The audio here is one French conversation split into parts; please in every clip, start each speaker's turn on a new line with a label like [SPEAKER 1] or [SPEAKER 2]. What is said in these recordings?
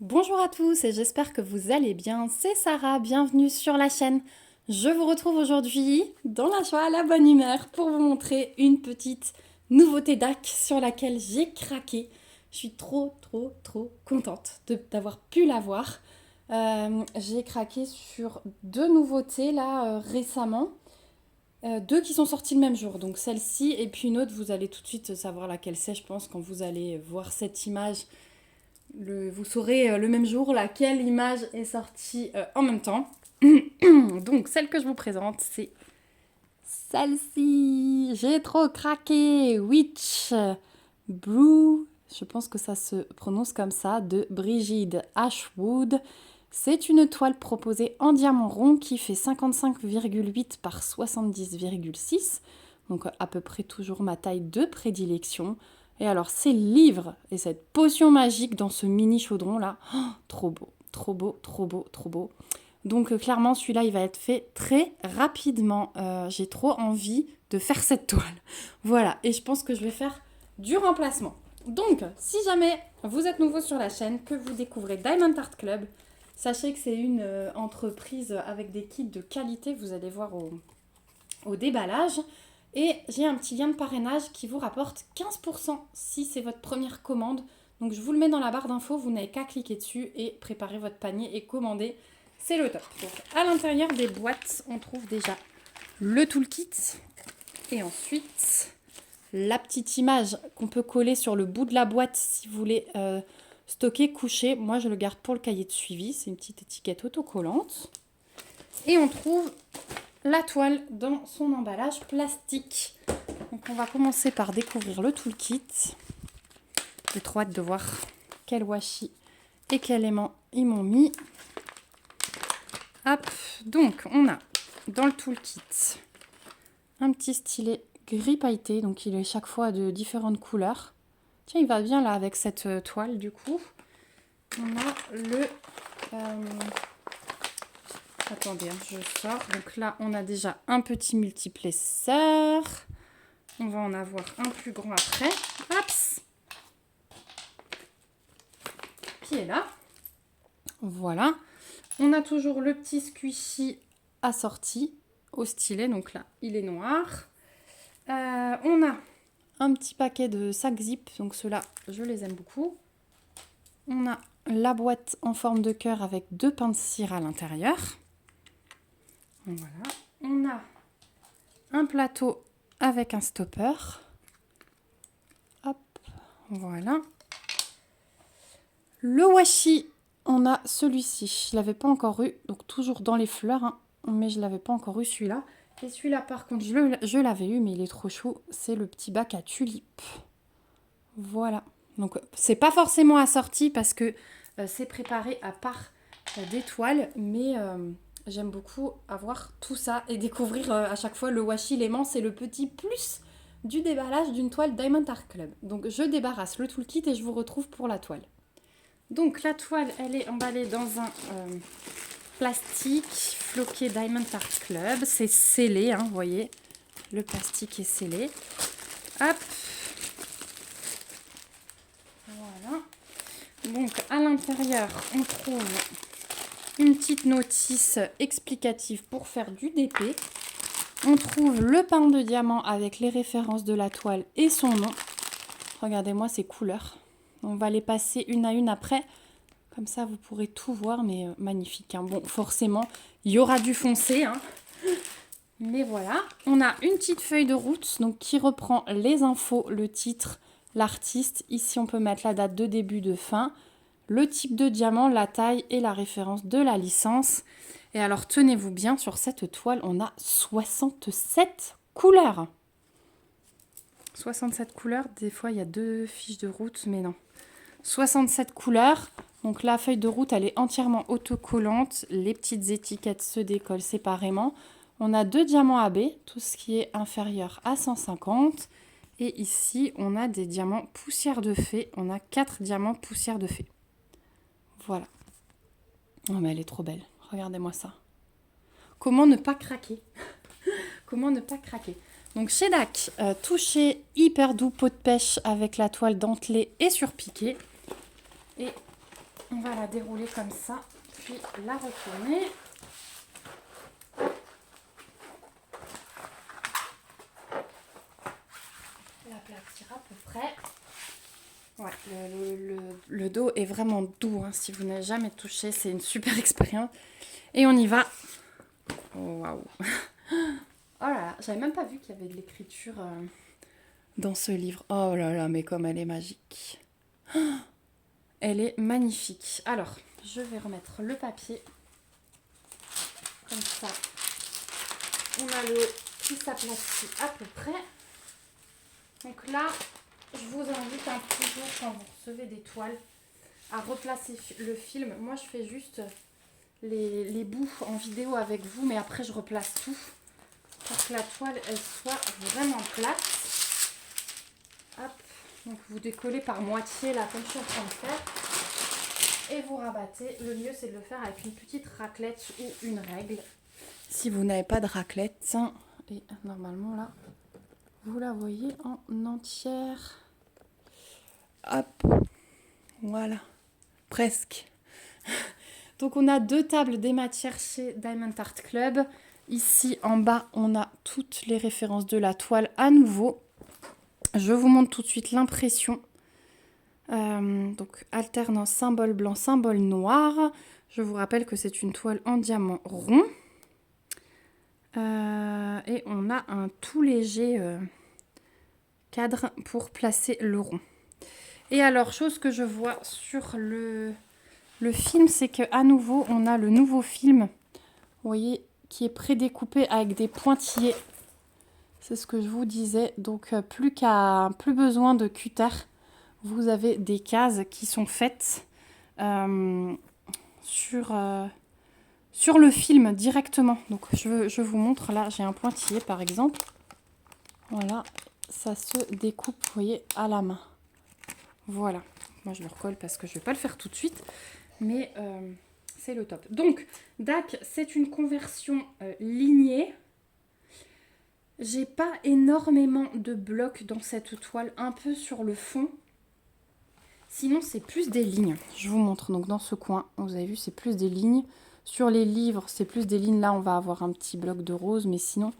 [SPEAKER 1] Bonjour à tous et j'espère que vous allez bien. C'est Sarah, bienvenue sur la chaîne. Je vous retrouve aujourd'hui dans la joie, la bonne humeur pour vous montrer une petite nouveauté DAC sur laquelle j'ai craqué. Je suis trop contente d'avoir pu la voir. J'ai craqué sur deux nouveautés là récemment. Deux qui sont sorties le même jour, donc celle-ci et puis une autre, vous allez tout de suite savoir laquelle c'est, je pense, quand vous allez voir cette image. Vous saurez le même jour laquelle image est sortie en même temps. Donc celle que je vous présente, c'est celle-ci. J'ai trop craqué. Witch Brew, je pense que ça se prononce comme ça, de Brigid Ashwood. C'est une toile proposée en diamant rond qui fait 55,8 par 70,6. Donc à peu près toujours ma taille de prédilection. Et alors ces livres et cette potion magique dans ce mini chaudron là, oh, trop beau, trop beau, trop beau, trop beau. Donc clairement celui-là il va être fait très rapidement. J'ai trop envie de faire cette toile. Voilà, et je pense que je vais faire du remplacement. Donc si jamais vous êtes nouveau sur la chaîne, que vous découvrez Diamond Art Club, sachez que c'est une entreprise avec des kits de qualité, vous allez voir au déballage. Et j'ai un petit lien de parrainage qui vous rapporte 15% si c'est votre première commande. Donc je vous le mets dans la barre d'infos, vous n'avez qu'à cliquer dessus et préparer votre panier et commander. C'est le top. Donc à l'intérieur des boîtes, on trouve déjà le toolkit. Et ensuite, la petite image qu'on peut coller sur le bout de la boîte si vous voulez stocker, coucher. Moi, je le garde pour le cahier de suivi. C'est une petite étiquette autocollante. Et on trouve la toile dans son emballage plastique. Donc on va commencer par découvrir le toolkit. J'ai trop hâte de voir quel washi et quel aimant ils m'ont mis. Hop, donc on a dans le toolkit un petit stylet gris pailleté, donc il est chaque fois de différentes couleurs. Tiens, il va bien là avec cette toile du coup. On a le... Attendez, je sors. Donc là, on a déjà un petit multiplesseur. On va en avoir un plus grand après. Hop, qui est là. Voilà. On a toujours le petit squishy assorti au stylet. Donc là, il est noir. On a un petit paquet de sacs zip. Donc ceux-là, je les aime beaucoup. On a la boîte en forme de cœur avec deux pains de cire à l'intérieur. Voilà. On a un plateau avec un stopper. Hop, voilà. Le washi, on a celui-ci. Je ne l'avais pas encore eu, donc toujours dans les fleurs, hein, mais je ne l'avais pas encore eu celui-là. Et celui-là, par contre, je l'avais eu, mais il est trop chaud. C'est le petit bac à tulipes. Voilà. Donc, c'est pas forcément assorti parce que c'est préparé à part des toiles, mais j'aime beaucoup avoir tout ça et découvrir à chaque fois le washi, l'aimant. C'est le petit plus du déballage d'une toile Diamond Art Club. Donc, je débarrasse le toolkit et je vous retrouve pour la toile. Donc la toile, elle est emballée dans un plastique floqué Diamond Art Club. C'est scellé, hein, vous voyez. Le plastique est scellé. Hop. Voilà. Donc à l'intérieur, on trouve une petite notice explicative pour faire du DP. On trouve le pain de diamant avec les références de la toile et son nom. Regardez-moi ces couleurs. On va les passer une à une après. Comme ça, vous pourrez tout voir, mais magnifique. Hein. Bon, forcément, il y aura du foncé. Hein. Mais voilà. On a une petite feuille de route donc, qui reprend les infos, le titre, l'artiste. Ici, on peut mettre la date de début, de fin, le type de diamant, la taille et la référence de la licence. Et alors, tenez-vous bien, sur cette toile, on a 67 couleurs. 67 couleurs. Des fois, il y a deux fiches de route, mais non. 67 couleurs. Donc la feuille de route, elle est entièrement autocollante. Les petites étiquettes se décollent séparément. On a 2 diamants AB, tout ce qui est inférieur à 150. Et ici, on a des diamants poussière de fée. On a 4 diamants poussière de fée. Voilà. Oh mais elle est trop belle. Regardez-moi ça. Comment ne pas craquer? Comment ne pas craquer? Donc chez DAC, touché hyper doux, peau de pêche avec la toile dentelée et surpiquée. Et On va la dérouler comme ça, puis la retourner. L'aplatir à peu près. Ouais, le dos est vraiment doux, hein, si vous n'avez jamais touché, c'est une super expérience. Et on y va. Oh, waouh. Oh là là, j'avais même pas vu qu'il y avait de l'écriture dans ce livre. Oh là là, mais comme elle est magique. Elle est magnifique. Alors, je vais remettre le papier. Comme ça, on a le qui s'aplatit à peu près. Donc là, je vous invite toujours, quand vous recevez des toiles, à replacer le film. Moi, je fais juste les bouts en vidéo avec vous, mais après, je replace tout pour que la toile, elle soit vraiment plate. Hop. Donc, vous décollez par moitié, là, comme je suis en train de faire. Et vous rabattez. Le mieux, c'est de le faire avec une petite raclette ou une règle. Si vous n'avez pas de raclette, et normalement, là, vous la voyez en entière. Hop, voilà, presque. Donc on a 2 tables des matières chez Diamond Art Club. Ici en bas, on a toutes les références de la toile à nouveau. Je vous montre tout de suite l'impression. Donc alternance symbole blanc, symbole noir. Je vous rappelle que c'est une toile en diamant rond. Et on a un tout léger cadre pour placer le rond. Et alors, chose que je vois sur le film, c'est qu'à nouveau, on a le nouveau film, vous voyez, qui est prédécoupé avec des pointillés. C'est ce que je vous disais. Donc, plus besoin de cutter. Vous avez des cases qui sont faites sur le film directement. Donc, je vous montre. Là, j'ai un pointillé, par exemple. Voilà, ça se découpe, vous voyez, à la main. Voilà. Moi, je le recolle parce que je ne vais pas le faire tout de suite. Mais c'est le top. Donc, DAC, c'est une conversion lignée. J'ai pas énormément de blocs dans cette toile, un peu sur le fond. Sinon, c'est plus des lignes. Je vous montre. Donc, dans ce coin, vous avez vu, c'est plus des lignes. Sur les livres, c'est plus des lignes. Là, on va avoir un petit bloc de rose. Mais sinon,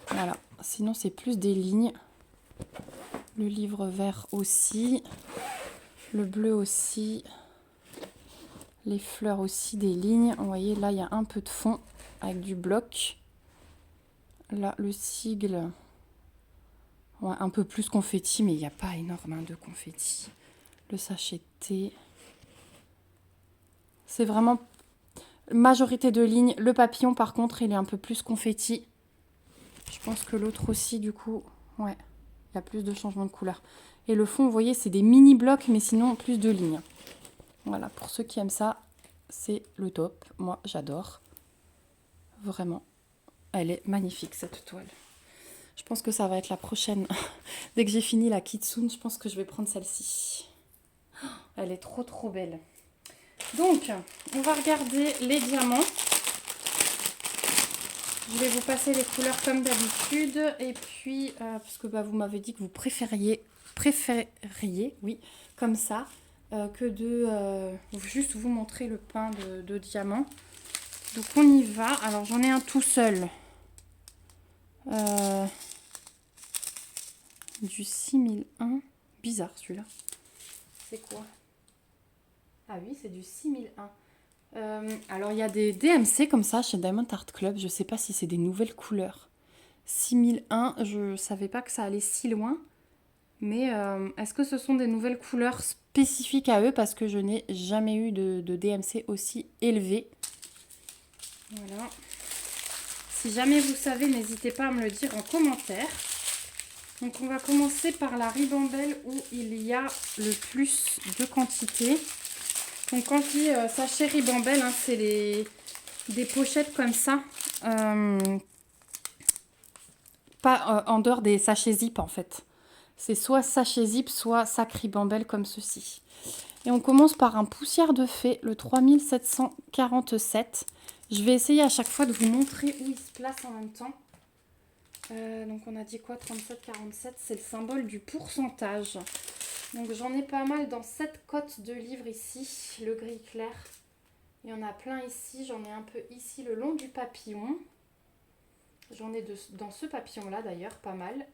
[SPEAKER 1] voilà. Sinon, c'est plus des lignes. Le livre vert aussi. Le bleu aussi. Les fleurs aussi, des lignes. Vous voyez, là, il y a un peu de fond avec du bloc. Là, le sigle, ouais, un peu plus confetti, mais il n'y a pas énormément de confetti. Le sachet de thé. C'est vraiment majorité de lignes. Le papillon, par contre, il est un peu plus confetti. Je pense que l'autre aussi, du coup, ouais, il y a plus de changement de couleur. Et le fond, vous voyez, c'est des mini-blocs, mais sinon, plus de lignes. Voilà, pour ceux qui aiment ça, c'est le top. Moi, j'adore. Vraiment. Elle est magnifique, cette toile. Je pense que ça va être la prochaine. Dès que j'ai fini la Kitsune, je pense que je vais prendre celle-ci. Elle est trop, trop belle. Donc, on va regarder les diamants. Je vais vous passer les couleurs comme d'habitude. Et puis, parce que vous m'avez dit que vous préfériez, oui, comme ça, que de juste vous montrer le pain de diamants. Donc, on y va. Alors, j'en ai un tout seul. Du 6001. Bizarre, celui-là. C'est quoi? Ah oui, c'est du 6001. Alors, il y a des DMC comme ça chez Diamond Art Club. Je ne sais pas si c'est des nouvelles couleurs. 6001, je ne savais pas que ça allait si loin. Mais est-ce que ce sont des nouvelles couleurs spécifiques à eux? Parce que je n'ai jamais eu de DMC aussi élevé. Voilà. Si jamais vous savez, n'hésitez pas à me le dire en commentaire. Donc, on va commencer par la ribambelle où il y a le plus de quantité. Donc, quand je dis sachet ribambelle, hein, c'est des pochettes comme ça. Pas en dehors des sachets zip, en fait. C'est soit sachet zip, soit sac ribambelle comme ceci. Et on commence par un poussière de fée, le 3747. Je vais essayer à chaque fois de vous montrer où il se place en même temps. Donc on a dit quoi? 37,47, c'est le symbole du pourcentage. Donc j'en ai pas mal dans cette cote de livres ici, le gris clair. Il y en a plein ici, j'en ai un peu ici le long du papillon. J'en ai dans ce papillon-là d'ailleurs, pas mal.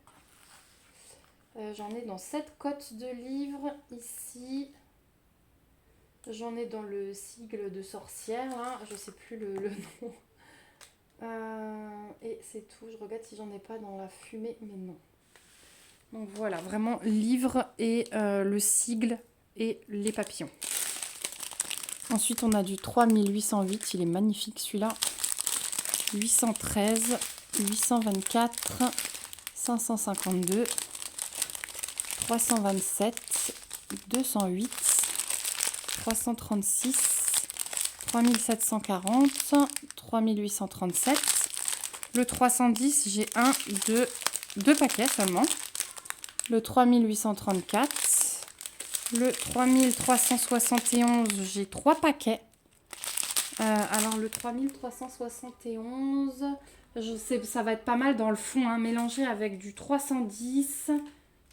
[SPEAKER 1] J'en ai dans cette cote de livres ici. J'en ai dans le sigle de sorcière, là. Je sais plus le nom. Et c'est tout. Je regarde si j'en ai pas dans la fumée, mais non. Donc voilà, vraiment livre et le sigle et les papillons. Ensuite, on a du 3808. Il est magnifique celui-là. 813, 824, 552, 327, 208, 336, 3740, 3837. Le 310, j'ai deux paquets seulement. Le 3834. Le 3371, j'ai 3 paquets. Alors le 3371, je sais, ça va être pas mal dans le fond, hein, mélangé avec du 310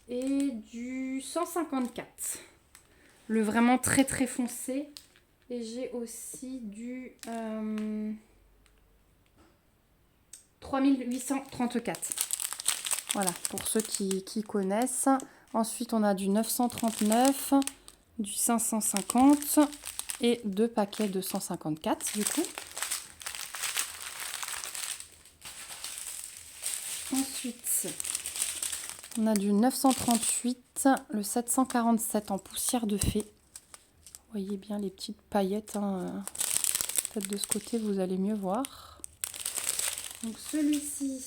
[SPEAKER 1] et du 154. Le vraiment très très foncé. Et j'ai aussi du 3834. Voilà, pour ceux qui connaissent. Ensuite, on a du 939, du 550 et 2 paquets de 154 du coup. Ensuite, on a du 938, le 747 en poussière de fée. Vous voyez bien les petites paillettes, hein. Peut-être de ce côté, vous allez mieux voir. Donc celui-ci,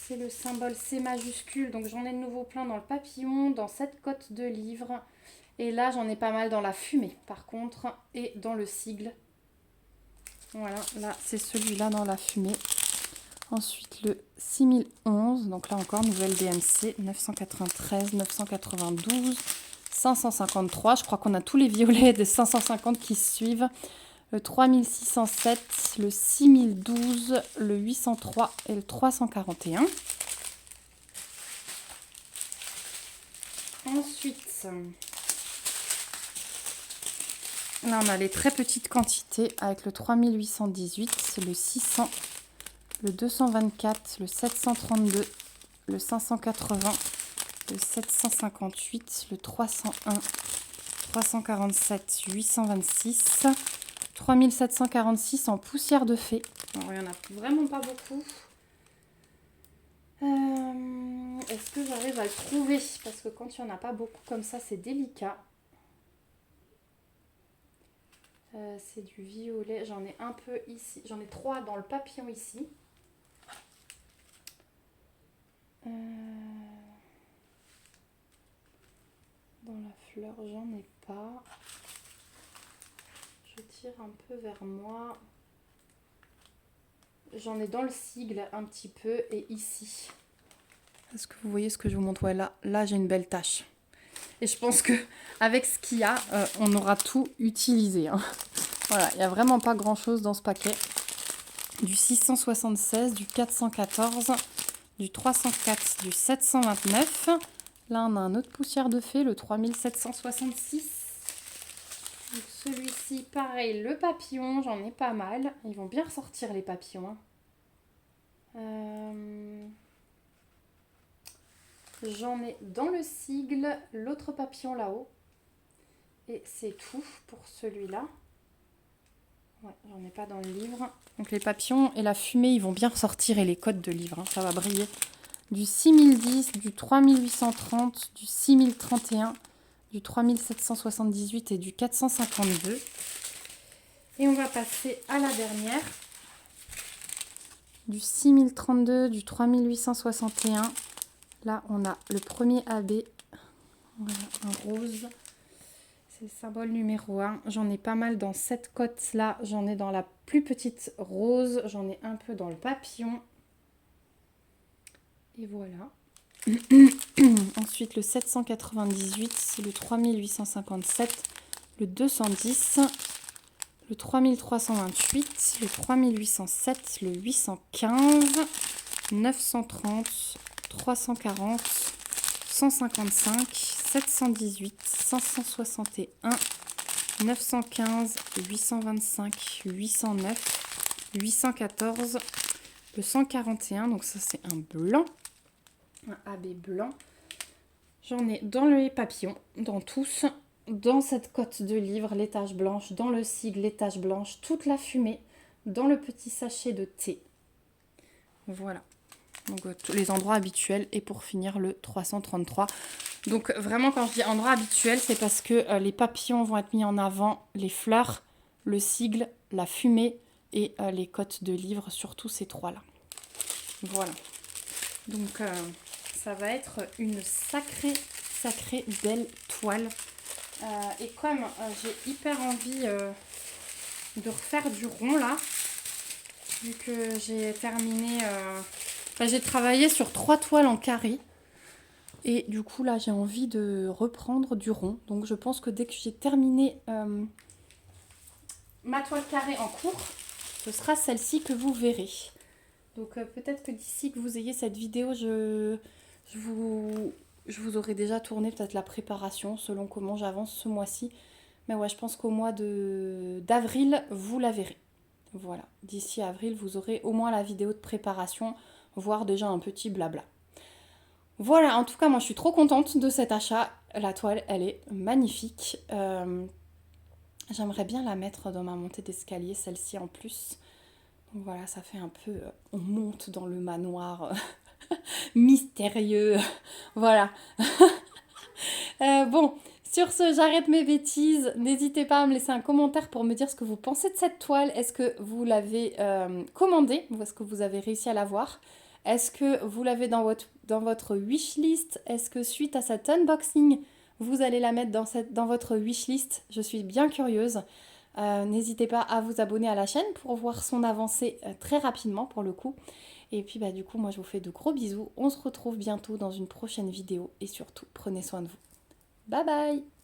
[SPEAKER 1] c'est le symbole C majuscule. Donc j'en ai de nouveau plein dans le papillon, dans cette cote de livres. Et là, j'en ai pas mal dans la fumée, par contre, et dans le sigle. Voilà, là, c'est celui-là dans la fumée. Ensuite, le 6011. Donc là encore, nouvelle DMC. 993, 992, 553. Je crois qu'on a tous les violets des 550 qui suivent. Le 3607, le 6012, le 803 et le 341. Ensuite, là on a les très petites quantités avec le 3818, le 600, le 224, le 732, le 580, le 758, le 301, 347, 826... 3746 en poussière de fée. Alors, il n'y en a vraiment pas beaucoup. Est-ce que j'arrive à le trouver? Parce que quand il n'y en a pas beaucoup comme ça, c'est délicat. C'est du violet. J'en ai un peu ici. J'en ai 3 dans le papillon ici. Dans la fleur, j'en ai pas. Je tire un peu vers moi. J'en ai dans le sigle un petit peu et ici. Est-ce que vous voyez ce que je vous montre? Ouais, là j'ai une belle tache. Et je pense que avec ce qu'il y a, on aura tout utilisé, hein. Voilà, il n'y a vraiment pas grand-chose dans ce paquet. Du 676, du 414, du 304, du 729. Là, on a un autre poussière de fée, le 3766. Donc celui-ci, pareil, le papillon, j'en ai pas mal. Ils vont bien ressortir les papillons, hein. J'en ai dans le sigle, l'autre papillon là-haut. Et c'est tout pour celui-là. Ouais, j'en ai pas dans le livre. Donc les papillons et la fumée, ils vont bien ressortir et les codes de livre, hein, ça va briller. Du 6010, du 3830, du 6031, du 3778 et du 452. Et on va passer à la dernière. Du 6032, du 3861. Là, on a le premier AB. Voilà, un rose. C'est le symbole numéro 1. J'en ai pas mal dans cette cote-là. J'en ai dans la plus petite rose. J'en ai un peu dans le papillon. Et voilà. Ensuite, le 798, le 3857, le 210, le 3328, le 3807, le 815, 930, 340, 155, 718, 561, 915, 825, 809, 814, le 141. Donc ça, c'est un blanc. Un AB blanc. J'en ai dans les papillons, dans tous. Dans cette cote de livre, les taches blanches. Dans le sigle, les taches blanches. Toute la fumée. Dans le petit sachet de thé. Voilà. Donc tous les endroits habituels. Et pour finir, le 333. Donc vraiment, quand je dis endroit habituel, c'est parce que les papillons vont être mis en avant. Les fleurs, le sigle, la fumée et les cotes de livre. Surtout ces trois-là. Voilà. Donc ça va être une sacrée belle toile. Et comme j'ai hyper envie de refaire du rond là, vu que j'ai terminé, j'ai travaillé sur 3 toiles en carré. Et du coup là j'ai envie de reprendre du rond. Donc je pense que dès que j'ai terminé ma toile carrée en cours, ce sera celle-ci que vous verrez. Donc peut-être que d'ici que vous ayez cette vidéo, je vous aurai déjà tourné peut-être la préparation selon comment j'avance ce mois-ci. Mais ouais, je pense qu'au mois d'avril, vous la verrez. Voilà, d'ici avril, vous aurez au moins la vidéo de préparation, voire déjà un petit blabla. Voilà, en tout cas, moi je suis trop contente de cet achat. La toile, elle est magnifique. J'aimerais bien la mettre dans ma montée d'escalier, celle-ci en plus. Donc voilà, ça fait un peu... on monte dans le manoir mystérieux. Voilà. Bon, sur ce, j'arrête mes bêtises. N'hésitez pas à me laisser un commentaire pour me dire ce que vous pensez de cette toile. Est-ce que vous l'avez commandée ou est-ce que vous avez réussi à l'avoir? Est-ce que vous l'avez dans votre wishlist? Est-ce que suite à cet unboxing, vous allez la mettre dans votre wishlist? Je suis bien curieuse. N'hésitez pas à vous abonner à la chaîne pour voir son avancée très rapidement pour le coup. Et puis du coup, moi je vous fais de gros bisous. On se retrouve bientôt dans une prochaine vidéo et surtout, prenez soin de vous. Bye bye!